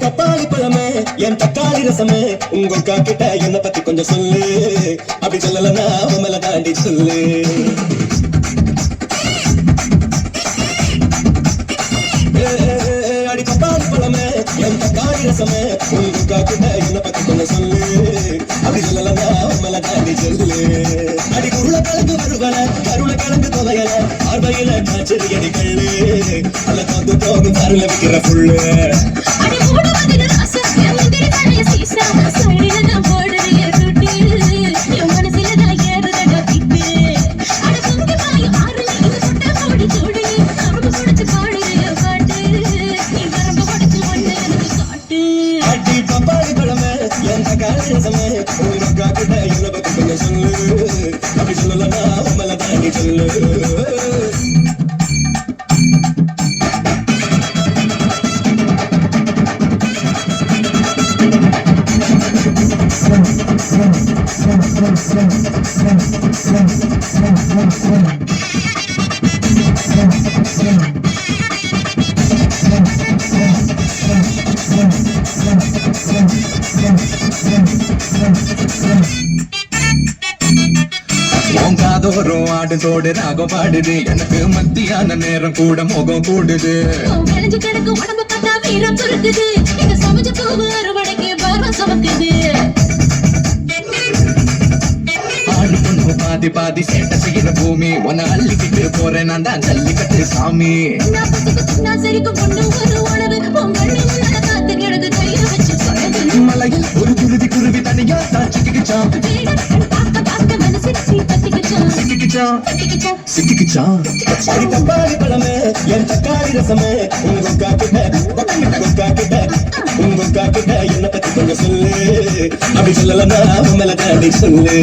பப்பாளி பழமே என் தக்காளி ரசமே உங்க அக்கா கிட்ட என்ன பத்தி கொஞ்சம் சொல்லு அப்படி சொல்லலன்னா அவன் மேல தாண்டி சொல்லு அடி பப்பாளி பழமே என் தக்காளி ரசமே உங்க அக்கா கிட்ட என்ன பத்தி கொஞ்சம் சொல்லு அப்படி சொல்லலன்னா அவன் மேல தாண்டி சொல்லு அடி உருளைக்கிழங்கு வருவல கருளைக்கிழங்கு துவையல பார்வையில காய்ச்சல் அடி கல்லு அல்ல தந்து போகும் அருள வைக்கிற புல்லு அப்படி சொல்லலன்னா உம்மல தாண்டி சொல்லு காதோறும் ஆடுதோடு ராகம் பாடுது எனக்கு மத்தியான நேரம் கூட முகம் கூடுது கிடக்கு உடம்பு பார்த்தா வீரம் சுருக்குது எங்க சமைச்ச பூவு அறுவடைக்கு வரம் சமக்குது ஆடு பொண்ணு பாதி பாதி சேட்டை செய்யற பூமி உன்னை அள்ளிக்கிட்டு போறேன் நான் தான் ஜல்லிக்கட்டு சாமி நான் சரிக்கும் பொண்ணு ஒரு உணவு பொங்கல் காத்து கிடக்கு கையில வச்சு மலையில் ஒரு குருவி தனியா தான் சிக்கிக்கிச்சான் தக்காளி பழமே என் தக்காளி ரசமே உங்க கிட்ட என்ன பத்தி கொஞ்சம் சொல்லு அப்படி சொல்லலன்னா மேல தாண்டி சொல்லு